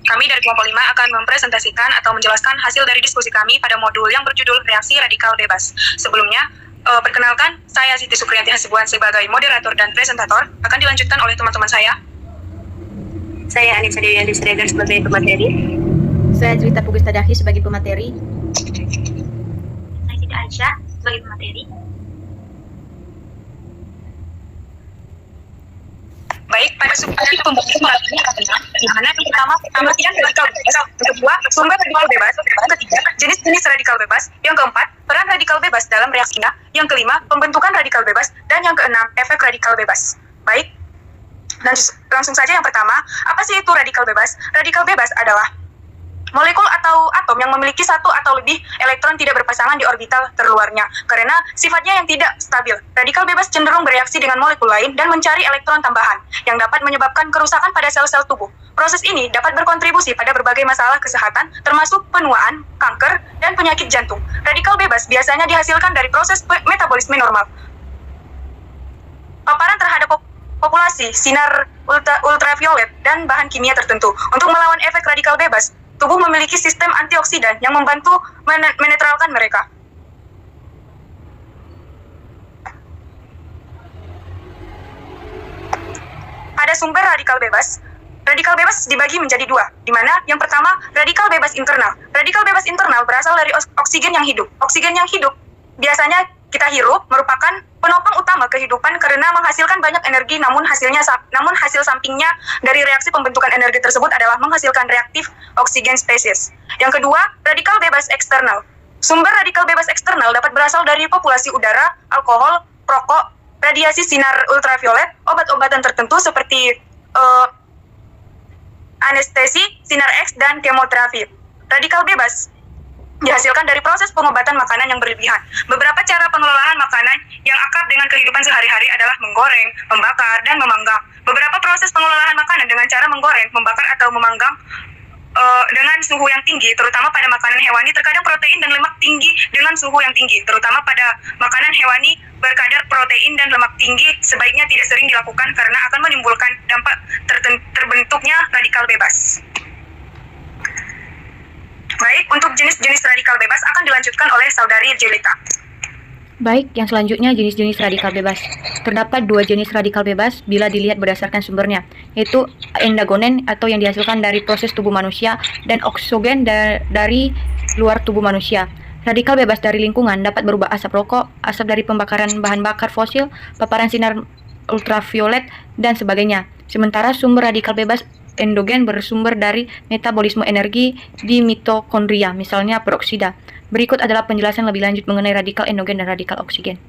Kami dari kelompok 5 akan mempresentasikan atau menjelaskan hasil dari diskusi kami pada modul yang berjudul Reaksi Radikal Bebas. Sebelumnya, perkenalkan, saya Siti Supriyanti Hasibuan sebagai moderator dan presentator, akan dilanjutkan oleh teman-teman saya. Saya Anissa Dewianti Siregar sebagai pemateri. Saya Jelita Pugustadahi sebagai pemateri. Saya Siti Aisyah sebagai pemateri. Baik, pada subtopik pembahasan kali ini adalah di mana yang pertama pengertian radikal bebas, yang kedua sumber radikal bebas, yang ketiga jenis-jenis radikal bebas, yang keempat peran radikal bebas dalam reaksinya, yang kelima pembentukan radikal bebas, dan yang keenam efek radikal bebas. Baik, langsung saja yang pertama, apa sih itu radikal bebas? Radikal bebas adalah molekul atau atom yang memiliki satu atau lebih elektron tidak berpasangan di orbital terluarnya, karena sifatnya yang tidak stabil. Radikal bebas cenderung bereaksi dengan molekul lain dan mencari elektron tambahan, yang dapat menyebabkan kerusakan pada sel-sel tubuh. Proses ini dapat berkontribusi pada berbagai masalah kesehatan, termasuk penuaan, kanker, dan penyakit jantung. Radikal bebas biasanya dihasilkan dari proses metabolisme normal. Paparan terhadap populasi sinar ultraviolet dan bahan kimia tertentu. Untuk melawan efek radikal bebas, tubuh memiliki sistem antioksidan yang membantu menetralkan mereka. Pada sumber radikal bebas dibagi menjadi dua, di mana yang pertama radikal bebas internal. Radikal bebas internal berasal dari oksigen yang hidup. Oksigen yang hidup biasanya kita hirup merupakan penopang utama kehidupan karena menghasilkan banyak energi, namun hasil sampingnya dari reaksi pembentukan energi tersebut adalah menghasilkan reaktif oksigen spesies. Yang kedua, radikal bebas eksternal. Sumber radikal bebas eksternal dapat berasal dari populasi udara, alkohol, rokok, radiasi sinar ultraviolet, obat-obatan tertentu seperti anestesi, sinar X, dan kemoterapi. Radikal bebas dihasilkan dari proses pengobatan makanan yang berlebihan. Beberapa cara pengelolaan makanan yang akrab dengan kehidupan sehari-hari adalah menggoreng, membakar, dan memanggang. Beberapa proses pengelolaan makanan dengan cara menggoreng, membakar, atau memanggang dengan suhu yang tinggi, terutama pada makanan hewani, terkadang protein dan lemak tinggi dengan suhu yang tinggi, terutama pada makanan hewani berkadar protein dan lemak tinggi, sebaiknya tidak sering dilakukan karena akan menimbulkan dampak terbentuknya radikal bebas. Baik, untuk jenis-jenis radikal bebas akan dilanjutkan oleh Saudari Jelita. Baik, yang selanjutnya jenis-jenis radikal bebas. Terdapat dua jenis radikal bebas bila dilihat berdasarkan sumbernya, yaitu endogen atau yang dihasilkan dari proses tubuh manusia dan oksogen dari luar tubuh manusia. Radikal bebas dari lingkungan dapat berupa asap rokok, asap dari pembakaran bahan bakar fosil, paparan sinar ultraviolet, dan sebagainya. Sementara sumber radikal bebas endogen bersumber dari metabolisme energi di mitokondria, misalnya peroksida. Berikut adalah penjelasan lebih lanjut mengenai radikal endogen dan radikal oksigen.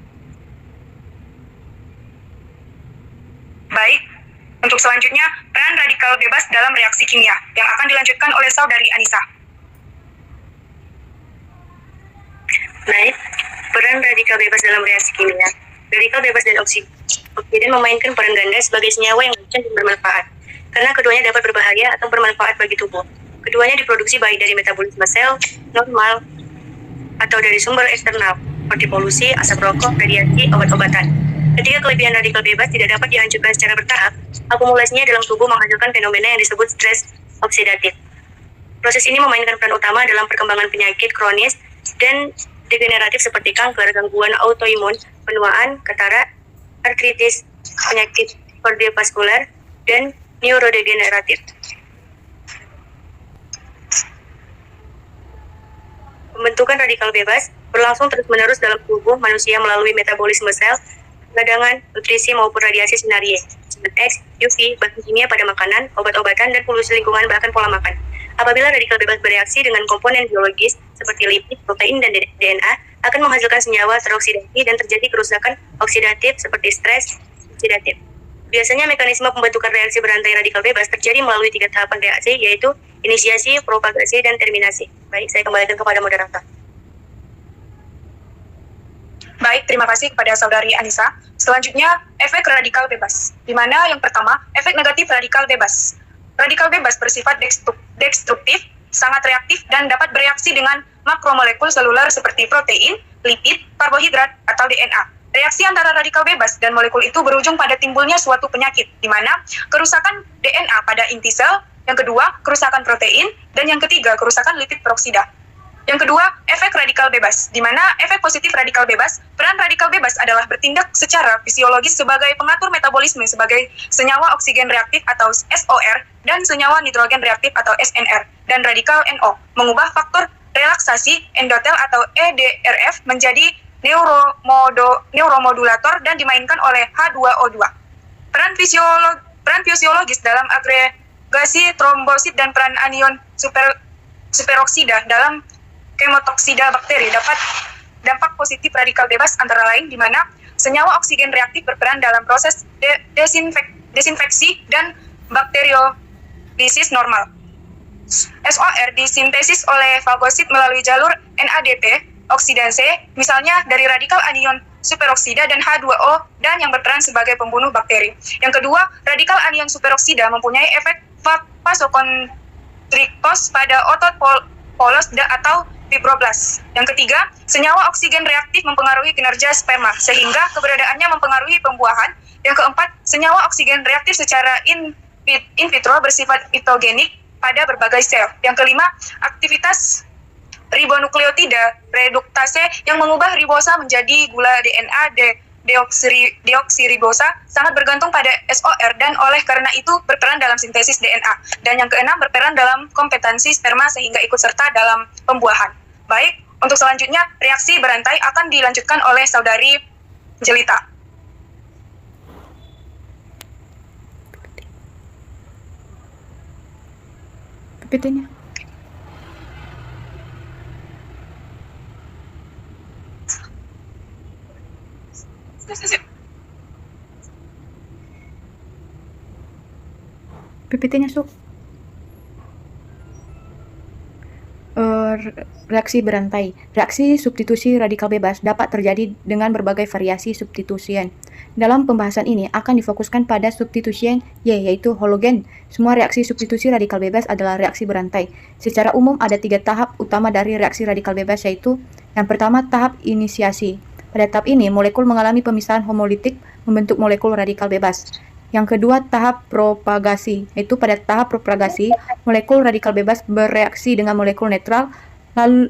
Baik, untuk selanjutnya, peran radikal bebas dalam reaksi kimia, yang akan dilanjutkan oleh Saudari Anissa. Baik, peran radikal bebas dalam reaksi kimia. Radikal bebas dan oksigen memainkan peran ganda sebagai senyawa yang dan bermanfaat, karena keduanya dapat berbahaya atau bermanfaat bagi tubuh. Keduanya diproduksi baik dari metabolisme sel normal atau dari sumber eksternal, seperti polusi, asap rokok, radiasi, obat-obatan. Ketika kelebihan radikal bebas tidak dapat dihancurkan secara bertahap, akumulasinya dalam tubuh menghasilkan fenomena yang disebut stres oksidatif. Proses ini memainkan peran utama dalam perkembangan penyakit kronis dan degeneratif seperti kanker, gangguan autoimun, penuaan, katarak, artritis, penyakit kardiovaskular, dan neurodegeneratif. Pembentukan radikal bebas berlangsung terus-menerus dalam tubuh manusia melalui metabolisme sel, peradangan, nutrisi maupun radiasi sinar X, UV, bahan kimia pada makanan, obat-obatan, dan polusi lingkungan bahkan pola makan. Apabila radikal bebas bereaksi dengan komponen biologis seperti lipid, protein, dan DNA, akan menghasilkan senyawa teroksidasi dan terjadi kerusakan oksidatif seperti stres oksidatif. Biasanya mekanisme pembentukan reaksi berantai radikal bebas terjadi melalui 3 tahapan reaksi, yaitu inisiasi, propagasi, dan terminasi. Baik, saya kembalikan kepada moderator. Baik, terima kasih kepada Saudari Anissa. Selanjutnya, efek radikal bebas. Di mana yang pertama, efek negatif radikal bebas. Radikal bebas bersifat destruktif, sangat reaktif, dan dapat bereaksi dengan makromolekul seluler seperti protein, lipid, karbohidrat, atau DNA. Reaksi antara radikal bebas dan molekul itu berujung pada timbulnya suatu penyakit, di mana kerusakan DNA pada inti sel Yang kedua, kerusakan protein. Dan yang ketiga, kerusakan lipid peroksida. Yang kedua, efek radikal bebas, di mana efek positif radikal bebas, peran radikal bebas adalah bertindak secara fisiologis sebagai pengatur metabolisme sebagai senyawa oksigen reaktif atau SOR dan senyawa nitrogen reaktif atau SNR, dan radikal NO, mengubah faktor relaksasi endotel atau EDRF menjadi neuromodulator dan dimainkan oleh H2O2. Peran fisiologis dalam agregasi trombosit dan peran anion superoksida dalam kemotoksida bakteri dapat dampak positif radikal bebas antara lain di mana senyawa oksigen reaktif berperan dalam proses desinfeksi dan bakteriolisis normal. SOR disintesis oleh fagosit melalui jalur NADP oksidase, misalnya dari radikal anion superoksida dan H2O dan yang berperan sebagai pembunuh bakteri. Yang kedua, radikal anion superoksida mempunyai efek vasokonstriktos pada otot polos atau fibroblas. Yang ketiga, senyawa oksigen reaktif mempengaruhi kinerja sperma, sehingga keberadaannya mempengaruhi pembuahan. Yang keempat, senyawa oksigen reaktif secara in vitro bersifat itogenik pada berbagai sel. Yang kelima, aktivitas ribonukleotida reduktase yang mengubah ribosa menjadi gula DNA deoksiribosa sangat bergantung pada SOR dan oleh karena itu berperan dalam sintesis DNA. Dan yang keenam, berperan dalam kompetensi sperma sehingga ikut serta dalam pembuahan. Baik, untuk selanjutnya reaksi berantai akan dilanjutkan oleh saudari Jelita. PPT-nya. PPT-nya, Sob. Reaksi berantai. Reaksi substitusi radikal bebas dapat terjadi dengan berbagai variasi substitusian. Dalam pembahasan ini akan difokuskan pada substitusian yaitu halogen. Semua reaksi substitusi radikal bebas adalah reaksi berantai. Secara umum ada 3 tahap utama dari reaksi radikal bebas, yaitu yang pertama, tahap inisiasi. Pada tahap ini molekul mengalami pemisahan homolitik membentuk molekul radikal bebas. Yang kedua, tahap propagasi, yaitu pada tahap propagasi, molekul radikal bebas bereaksi dengan molekul netral,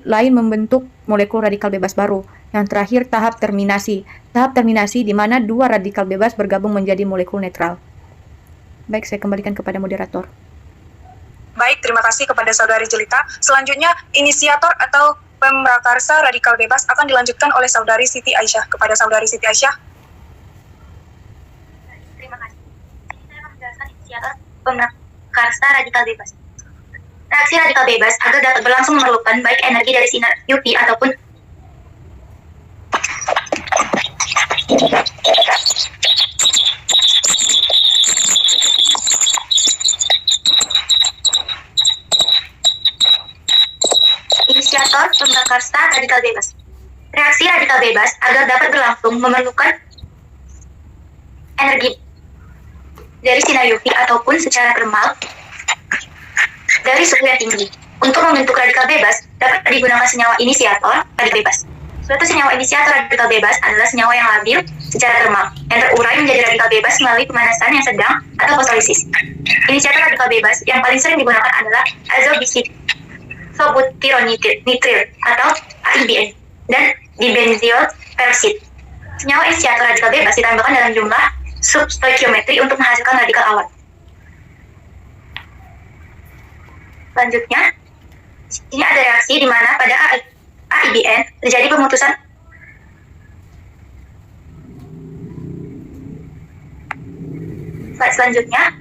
lain membentuk molekul radikal bebas baru. Yang terakhir, tahap terminasi. Tahap terminasi di mana 2 radikal bebas bergabung menjadi molekul netral. Baik, saya kembalikan kepada moderator. Baik, terima kasih kepada saudari Jelita. Selanjutnya, inisiator atau pemrakarsa radikal bebas akan dilanjutkan oleh saudari Siti Aisyah. Kepada saudari Siti Aisyah. Pemrakarsa radikal bebas. Reaksi radikal bebas agar dapat berlangsung memerlukan baik energi dari sinar UV ataupun inisiator pemrakarsa radikal bebas. Reaksi radikal bebas agar dapat berlangsung memerlukan energi dari sinar UV ataupun secara termal dari suhu yang tinggi. Untuk membentuk radikal bebas, dapat digunakan senyawa inisiator radikal bebas. Suatu senyawa inisiator radikal bebas adalah senyawa yang labil secara termal, yang terurai menjadi radikal bebas melalui pemanasan yang sedang atau fosilisis. Inisiator radikal bebas yang paling sering digunakan adalah azobutyronitril atau AIBN dan dibenzyl peroxide. Senyawa inisiator radikal bebas ditambahkan dalam jumlah substoichiometri untuk menghasilkan radikal awal. Selanjutnya, ini ada reaksi di mana pada AIBN terjadi pemutusan slide selanjutnya.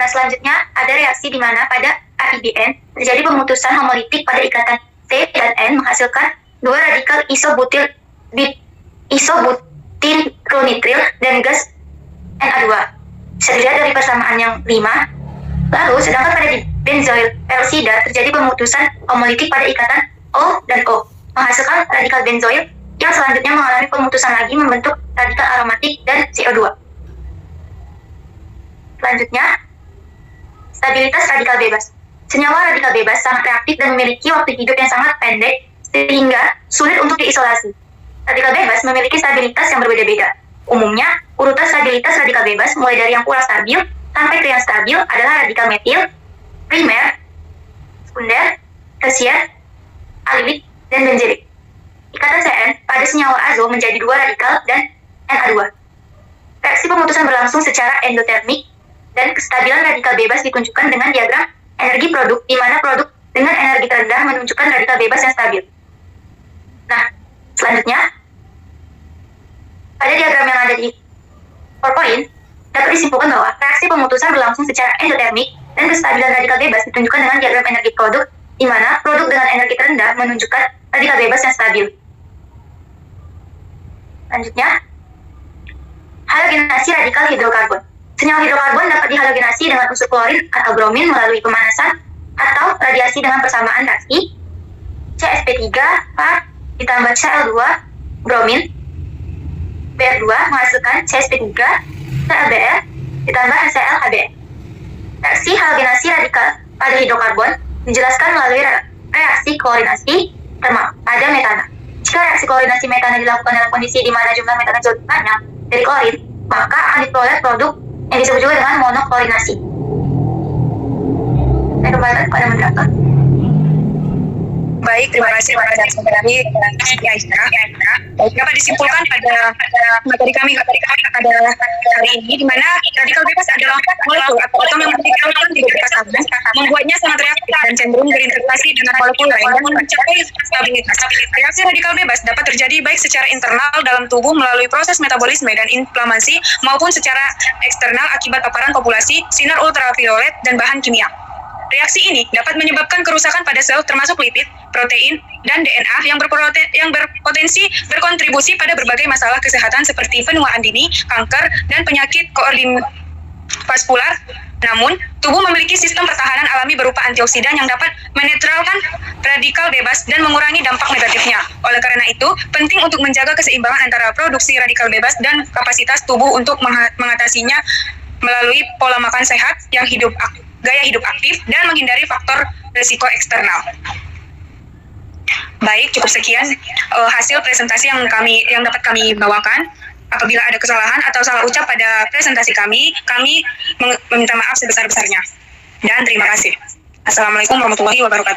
Selanjutnya, ada reaksi di mana pada AIBN terjadi pemutusan homolitik pada ikatan T dan N menghasilkan 2 radikal isobutyronitril dan gas Na2. Bisa dilihat dari persamaan yang 5. Lalu, sedangkan pada benzoyl peroksida terjadi pemutusan homolitik pada ikatan O dan O. menghasilkan radikal benzoil yang selanjutnya mengalami pemutusan lagi membentuk radikal aromatik dan CO2. Selanjutnya, stabilitas radikal bebas. Senyawa radikal bebas sangat reaktif dan memiliki waktu hidup yang sangat pendek sehingga sulit untuk diisolasi. Radikal bebas memiliki stabilitas yang berbeda-beda. Umumnya, urutan stabilitas radikal bebas mulai dari yang kurang stabil sampai ke yang stabil adalah radikal metil, primer, sekunder, tersier, alilik, dan benzelik. Ikatan Cn pada senyawa azo menjadi 2 radikal dan Na2. Reaksi pemutusan berlangsung secara endotermik dan kestabilan radikal bebas ditunjukkan dengan diagram energi produk, di mana produk dengan energi terendah menunjukkan radikal bebas yang stabil. Nah, selanjutnya, pada diagram yang ada di PowerPoint, dapat disimpulkan bahwa reaksi pemutusan berlangsung secara endotermik dan kestabilan radikal bebas ditunjukkan dengan diagram energi produk, di mana produk dengan energi terendah menunjukkan radikal bebas yang stabil. Selanjutnya, halogenasi radikal hidrokarbon. Senyawa hidrokarbon dapat dihalogenasi dengan unsur klorin atau bromin melalui pemanasan atau radiasi dengan persamaan reaksi CsP3 ditambah Cl2 bromin Br2 menghasilkan CsP3 ClBr ditambah HClHbr. Reaksi halogenasi radikal pada hidrokarbon dijelaskan melalui reaksi klorinasi termal pada metana. Jika reaksi klorinasi metana dilakukan dalam kondisi di mana jumlah metanazol banyak dari klorin, maka akan diperoleh produk yang disebut juga dengan monoklorinasi. Saya kembalikan kepada moderator. Baik, terima kasih pada saudari Aisyah. Dapat disimpulkan pada materi kami pada hari ini, di mana radikal bebas adalah molekul atau atom yang memiliki elektron di beberapa tabung, membuatnya sangat reaktif dan cenderung berinteraksi dengan molekul lain dan mencapai stabilitas. Reaksi radikal bebas dapat terjadi baik secara internal dalam tubuh melalui proses metabolisme dan inflamasi maupun secara eksternal akibat paparan populasi, sinar ultraviolet, dan bahan kimia. Reaksi ini dapat menyebabkan kerusakan pada sel termasuk lipid, protein, dan DNA yang berpotensi berkontribusi pada berbagai masalah kesehatan seperti penuaan dini, kanker, dan penyakit koordinaskular. Namun, tubuh memiliki sistem pertahanan alami berupa antioksidan yang dapat menetralkan radikal bebas dan mengurangi dampak negatifnya. Oleh karena itu, penting untuk menjaga keseimbangan antara produksi radikal bebas dan kapasitas tubuh untuk mengatasinya melalui pola makan sehat yang gaya hidup aktif, dan menghindari faktor risiko eksternal. Baik, cukup sekian hasil presentasi yang dapat kami bawakan. Apabila ada kesalahan atau salah ucap pada presentasi kami meminta maaf sebesar-besarnya. Dan terima kasih. Assalamualaikum warahmatullahi wabarakatuh.